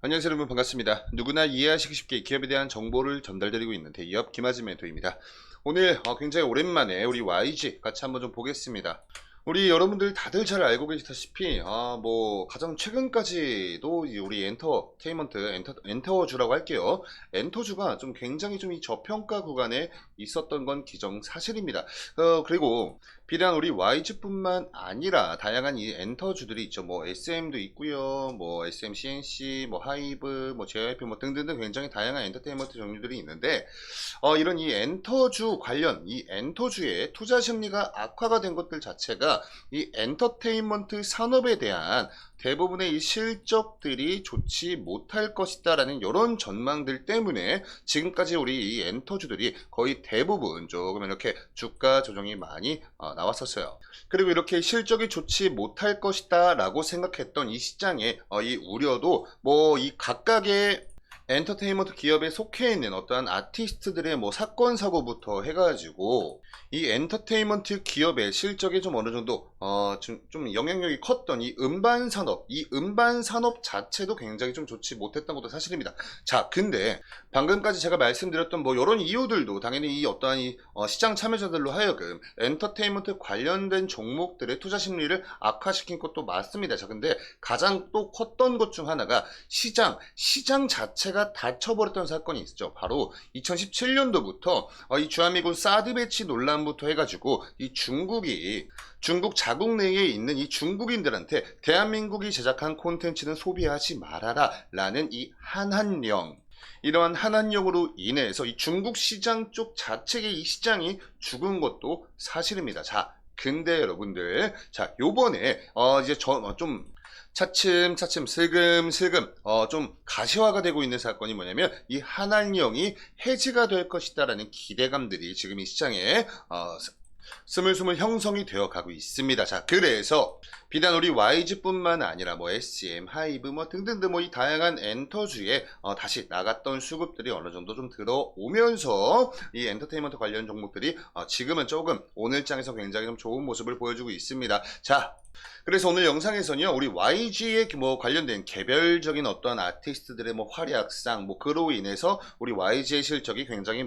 안녕하세요 여러분, 반갑습니다. 누구나 이해하시기 쉽게 기업에 대한 정보를 전달드리고 있는 대기업 김아진 멘토입니다. 오늘 굉장히 오랜만에 우리 YG 같이 한번 좀 보겠습니다. 우리 여러분들 다들 잘 알고 계시다시피 가장 최근까지도 우리 엔터주라고 할게요. 엔터주가 좀 굉장히 좀 이 저평가 구간에 있었던 건 기정사실입니다. 그리고 비단 우리 YG뿐만 아니라 다양한 이 엔터주들이 있죠. 뭐 SM도 있고요. 뭐 SM CNC, 뭐 하이브, 뭐 JYP 뭐 등등등 굉장히 다양한 엔터테인먼트 종류들이 있는데 이런 이 엔터주 관련 이 엔터주의 투자 심리가 악화가 된 것들 자체가 이 엔터테인먼트 산업에 대한 대부분의 이 실적들이 좋지 못할 것이다라는 이런 전망들 때문에 지금까지 우리 이 엔터주들이 거의 대부분 조금 이렇게 주가 조정이 많이 나왔었어요. 그리고 이렇게 실적이 좋지 못할 것이다라고 생각했던 이 시장의 이 우려도 뭐 이 각각의 엔터테인먼트 기업에 속해 있는 어떠한 아티스트들의 뭐 사건 사고부터 해가지고 이 엔터테인먼트 기업의 실적이 좀 어느 정도 좀 영향력이 컸던 이 음반 산업 자체도 굉장히 좀 좋지 못했던 것도 사실입니다. 자, 근데 방금까지 제가 말씀드렸던 뭐 이런 이유들도 당연히 이 어떠한 이 시장 참여자들로 하여금 엔터테인먼트 관련된 종목들의 투자 심리를 악화시킨 것도 맞습니다. 자, 근데 가장 또 컸던 것 중 하나가 시장 자체가 닫혀버렸던 사건이 있었죠. 바로 2017년도부터 이 주한미군 사드 배치 논란부터 해가지고 이 중국 자국 내에 있는 이 중국인들한테 대한민국이 제작한 콘텐츠는 소비하지 말아라 라는 이 한한령, 이러한 한한령으로 인해서 이 중국 시장 쪽 자체의 이 시장이 죽은 것도 사실입니다. 자, 근데 여러분들, 자, 요번에 이제 좀 차츰차츰 슬금슬금 좀 가시화가 되고 있는 사건이 뭐냐면 이 한한령이 해지가 될 것이다라는 기대감들이 지금 이 시장에 스물스물 형성이 되어 가고 있습니다. 자, 그래서 비단 우리 YG뿐만 아니라 뭐 SM, 하이브 뭐 등등등 뭐 이 다양한 엔터주에 다시 나갔던 수급들이 어느 정도 좀 들어오면서 이 엔터테인먼트 관련 종목들이 지금은 조금 오늘장에서 굉장히 좀 좋은 모습을 보여주고 있습니다. 자, 그래서 오늘 영상에서는요, 우리 YG에 뭐 관련된 개별적인 어떠한 아티스트들의 뭐 활약상, 뭐 그로 인해서 우리 YG의 실적이 굉장히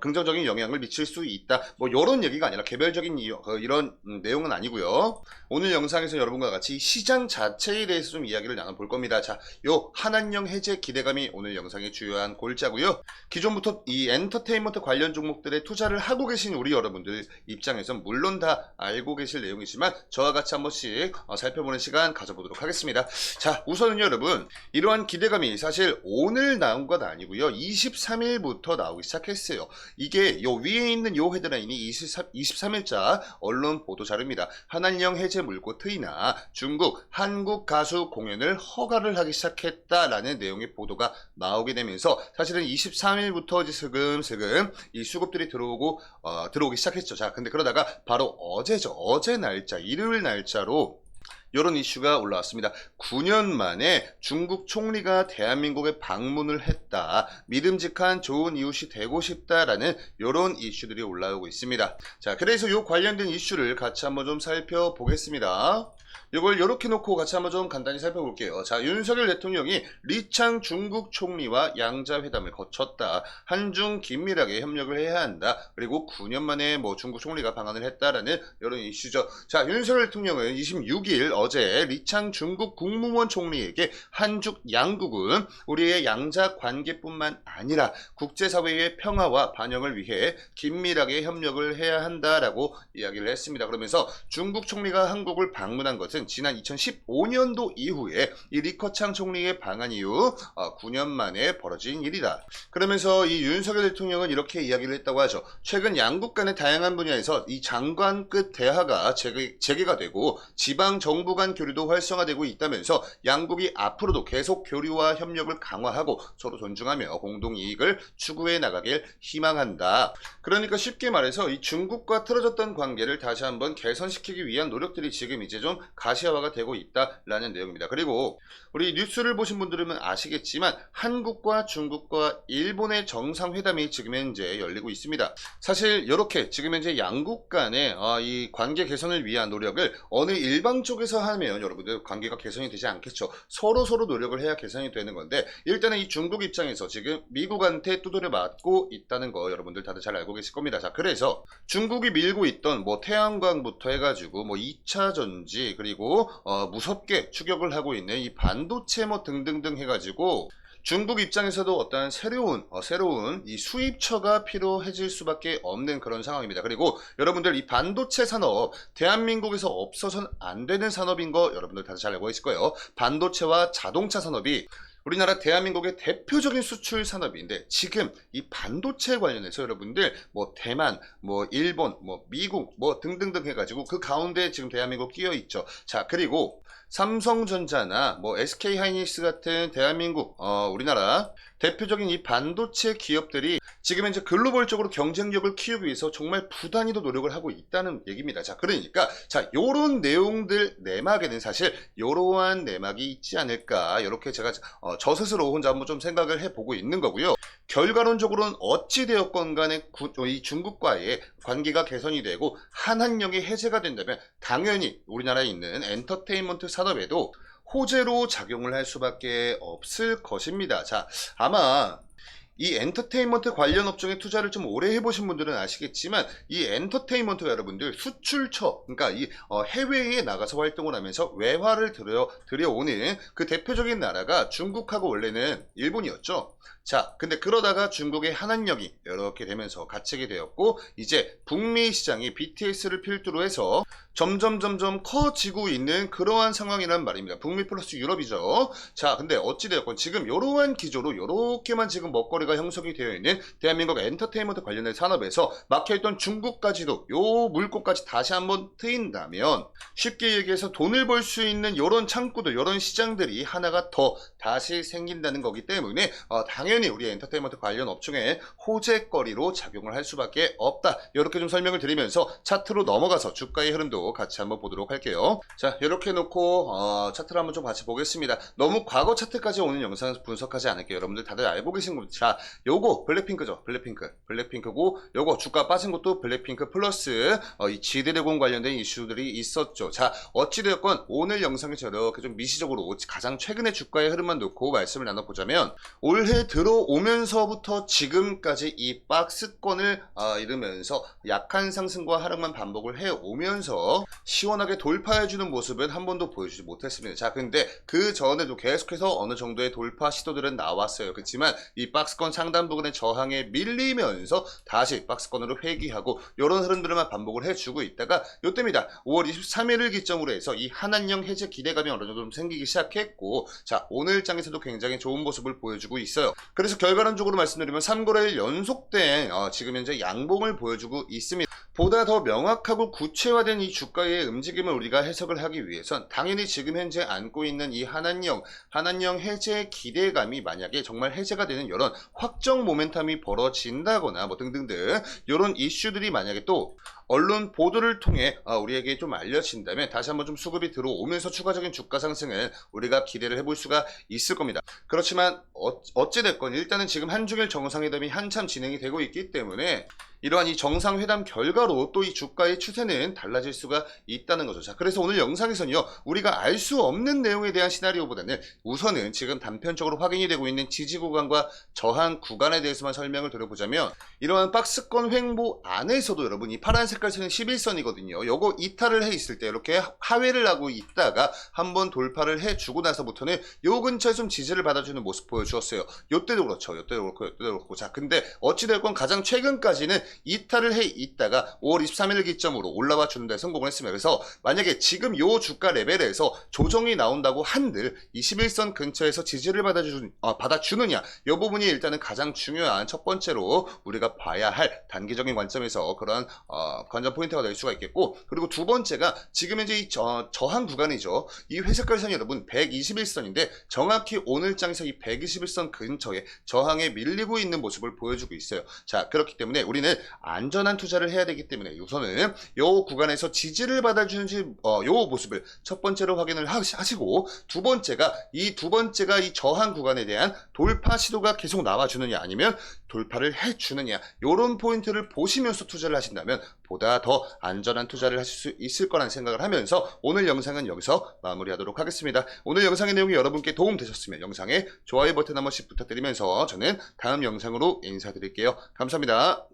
긍정적인 영향을 미칠 수 있다. 뭐 이런 얘기가 아니라 개별적인 이런 내용은 아니고요. 오늘 영상에서 여러분과 같이 시장 자체에 대해서 좀 이야기를 나눠볼 겁니다. 자, 요 한한령 해제 기대감이 오늘 영상의 주요한 골자고요. 기존부터 이 엔터테인먼트 관련 종목들에 투자를 하고 계신 우리 여러분들 입장에선 물론 다 알고 계실 내용이지만 저와 같이 한 번씩 살펴보는 시간 가져보도록 하겠습니다. 자, 우선은 여러분, 이러한 기대감이 사실 오늘 나온 것 아니고요. 23일부터 나오기 시작했어요. 이게 요 위에 있는 요 헤드라인이 23일자 언론 보도 자료입니다. 한한령 해제 물고 트이나 중국 한국 가수 공연을 허가를 하기 시작했다라는 내용의 보도가 나오게 되면서 사실은 23일부터 이제 슬금슬금 이 수급들이 들어오기 시작했죠. 자, 근데 그러다가 바로 어제죠. 어제 날짜, 일요일 날짜로 이런 이슈가 올라왔습니다. 9년 만에 중국 총리가 대한민국에 방문을 했다. 믿음직한 좋은 이웃이 되고 싶다라는 이런 이슈들이 올라오고 있습니다. 자, 그래서 이 관련된 이슈를 같이 한번 좀 살펴보겠습니다. 이걸 이렇게 놓고 같이 한번 좀 간단히 살펴볼게요. 자, 윤석열 대통령이 리창 중국 총리와 양자회담을 거쳤다. 한중 긴밀하게 협력을 해야 한다. 그리고 9년 만에 뭐 중국 총리가 방한을 했다라는 이런 이슈죠. 자, 윤석열 대통령은 26일 어제 리창 중국 국무원 총리에게 한중 양국은 우리의 양자 관계뿐만 아니라 국제사회의 평화와 반영을 위해 긴밀하게 협력을 해야 한다라고 이야기를 했습니다. 그러면서 중국 총리가 한국을 방문한 것은 지난 2015년도 이후에 이 리커창 총리의 방한 이후 9년 만에 벌어진 일이다. 그러면서 이 윤석열 대통령은 이렇게 이야기를 했다고 하죠. 최근 양국 간의 다양한 분야에서 이 장관급 대화가 재개가 되고 지방 정부 간 교류도 활성화되고 있다면서 양국이 앞으로도 계속 교류와 협력을 강화하고 서로 존중하며 공동 이익을 추구해 나가길 희망한다. 그러니까 쉽게 말해서 이 중국과 틀어졌던 관계를 다시 한번 개선시키기 위한 노력들이 지금 이제 좀 가시화가 되고 있다라는 내용입니다. 그리고 우리 뉴스를 보신 분들은 아시겠지만 한국과 중국과 일본의 정상회담이 지금 현재 열리고 있습니다. 사실 이렇게 지금 현재 양국 간의 이 관계 개선을 위한 노력을 어느 일방 쪽에서 하면 여러분들 관계가 개선이 되지 않겠죠. 서로 노력을 해야 개선이 되는 건데, 일단은 이 중국 입장에서 지금 미국한테 두드려 맞고 있다는 거 여러분들 다들 잘 알고 계실 겁니다. 자, 그래서 중국이 밀고 있던 뭐 태양광부터 해가지고 뭐 2차 전지, 그리고 무섭게 추격을 하고 있는 이 반도체 뭐 등등등 해가지고 중국 입장에서도 어떤 새로운 이 수입처가 필요해질 수밖에 없는 그런 상황입니다. 그리고 여러분들 이 반도체 산업, 대한민국에서 없어서는 안 되는 산업인 거 여러분들 다들 잘 알고 계실 거예요. 반도체와 자동차 산업이 우리나라 대한민국의 대표적인 수출 산업인데, 지금 이 반도체 관련해서 여러분들 뭐 대만, 뭐 일본, 뭐 미국 뭐 등등등 해가지고 그 가운데 지금 대한민국 끼어 있죠. 자, 그리고 삼성전자나 뭐 SK하이닉스 같은 대한민국 우리나라 대표적인 이 반도체 기업들이 지금 현재 글로벌적으로 경쟁력을 키우기 위해서 정말 부단히도 노력을 하고 있다는 얘기입니다. 자, 그러니까 요런 내용들 내막에는 사실 요러한 내막이 있지 않을까, 이렇게 제가 저 스스로 혼자 한번 좀 생각을 해보고 있는 거고요. 결과론적으로는 어찌되었건 간에 이 중국과의 관계가 개선이 되고 한한령이 해제가 된다면 당연히 우리나라에 있는 엔터테인먼트 산업에도 호재로 작용을 할 수밖에 없을 것입니다. 자, 아마 이 엔터테인먼트 관련 업종에 투자를 좀 오래 해보신 분들은 아시겠지만, 이 엔터테인먼트가 여러분들 수출처, 그러니까 이 해외에 나가서 활동을 하면서 외화를 들여오는 그 대표적인 나라가 중국하고 원래는 일본이었죠. 자, 근데 그러다가 중국의 한한령이 이렇게 되면서 갇히게 되었고, 이제 북미 시장이 BTS를 필두로 해서 점점 커지고 있는 그러한 상황이란 말입니다. 북미 플러스 유럽이죠. 자, 근데 어찌되었건 지금 이러한 기조로 이렇게만 지금 먹거리가 형성이 되어 있는 대한민국 엔터테인먼트 관련된 산업에서 막혀있던 중국까지도 요 물꼬까지 다시 한번 트인다면, 쉽게 얘기해서 돈을 벌 수 있는 이런 창구들, 이런 시장들이 하나가 더 다시 생긴다는 거기 때문에 당연히 우리 엔터테인먼트 관련 업종에 호재거리로 작용을 할 수밖에 없다. 이렇게 좀 설명을 드리면서 차트로 넘어가서 주가의 흐름도 같이 한번 보도록 할게요. 자, 이렇게 놓고 차트를 한번 좀 같이 보겠습니다. 너무 과거 차트까지 오는 영상 분석하지 않을게요. 여러분들 다들 알고 계신 겁니다. 자, 요거 블랙핑크죠. 블랙핑크고, 요거 주가 빠진 것도 블랙핑크 플러스 이 지드래곤 관련된 이슈들이 있었죠. 자, 어찌되었건 오늘 영상에서 이렇게 좀 미시적으로 가장 최근의 주가의 흐름만 놓고 말씀을 나눠보자면, 올해 들어오면서부터 지금까지 이 박스권을 이루면서 약한 상승과 하락만 반복을 해오면서 시원하게 돌파해주는 모습은 한 번도 보여주지 못했습니다. 자, 근데 그 전에도 계속해서 어느 정도의 돌파 시도들은 나왔어요. 그렇지만 이 박스권 상단 부분의 저항에 밀리면서 다시 박스권으로 회귀하고 이런 흐름들만 반복을 해주고 있다가 요때입니다. 5월 23일을 기점으로 해서 이 한한령 해제 기대감이 어느 정도 좀 생기기 시작했고, 자, 오늘 장에서도 굉장히 좋은 모습을 보여주고 있어요. 그래서 결과론적으로 말씀드리면 3거래일 연속된 지금 현재 양봉을 보여주고 있습니다. 보다 더 명확하고 구체화된 이 주가의 움직임을 우리가 해석을 하기 위해선 당연히 지금 현재 안고 있는 이 한한령 해제 기대감이 만약에 정말 해제가 되는 이런 확정 모멘텀이 벌어진다거나 뭐 등등등 이런 이슈들이 만약에 또 언론 보도를 통해 우리에게 좀 알려진다면 다시 한번 좀 수급이 들어오면서 추가적인 주가 상승을 우리가 기대를 해볼 수가 있을 겁니다. 그렇지만 어찌됐건 일단은 지금 한중일 정상회담이 한참 진행이 되고 있기 때문에 이러한 이 정상회담 결과로 또 이 주가의 추세는 달라질 수가 있다는 거죠. 자, 그래서 오늘 영상에서는요, 우리가 알 수 없는 내용에 대한 시나리오보다는 우선은 지금 단편적으로 확인이 되고 있는 지지 구간과 저항 구간에 대해서만 설명을 드려보자면, 이러한 박스권 횡보 안에서도 여러분 이 파란 색깔 선은 11선이거든요. 요거 이탈을 해 있을 때 이렇게 하회를 하고 있다가 한번 돌파를 해주고 나서부터는 요 근처에 좀 지지를 받아주는 모습 보여주었어요. 요때도 그렇죠. 요때도 그렇고. 자, 근데 어찌됐건 가장 최근까지는 이탈을 해 있다가 5월 23일 기점으로 올라와 주는 데 성공을 했습니다. 그래서 만약에 지금 요 주가 레벨에서 조정이 나온다고 한들 21선 근처에서 지지를 받아주느냐, 이 부분이 일단은 가장 중요한 첫 번째로 우리가 봐야 할 단기적인 관점에서 그런 관전 포인트가 될 수가 있겠고, 그리고 두 번째가 지금 현재 이 저항 구간이죠. 이 회색깔 선이 여러분 121선인데 정확히 오늘 장에서 이 121선 근처에 저항에 밀리고 있는 모습을 보여주고 있어요. 자, 그렇기 때문에 우리는 안전한 투자를 해야 되기 때문에 우선은 요 구간에서 지지를 받아주는지 요 모습을 첫 번째로 확인을 하시고, 두 번째가 이 저항 구간에 대한 돌파 시도가 계속 나와주느냐 아니면 돌파를 해주느냐, 요런 포인트를 보시면서 투자를 하신다면 보다 더 안전한 투자를 하실 수 있을 거라는 생각을 하면서 오늘 영상은 여기서 마무리하도록 하겠습니다. 오늘 영상의 내용이 여러분께 도움되셨으면 영상에 좋아요 버튼 한 번씩 부탁드리면서 저는 다음 영상으로 인사드릴게요. 감사합니다.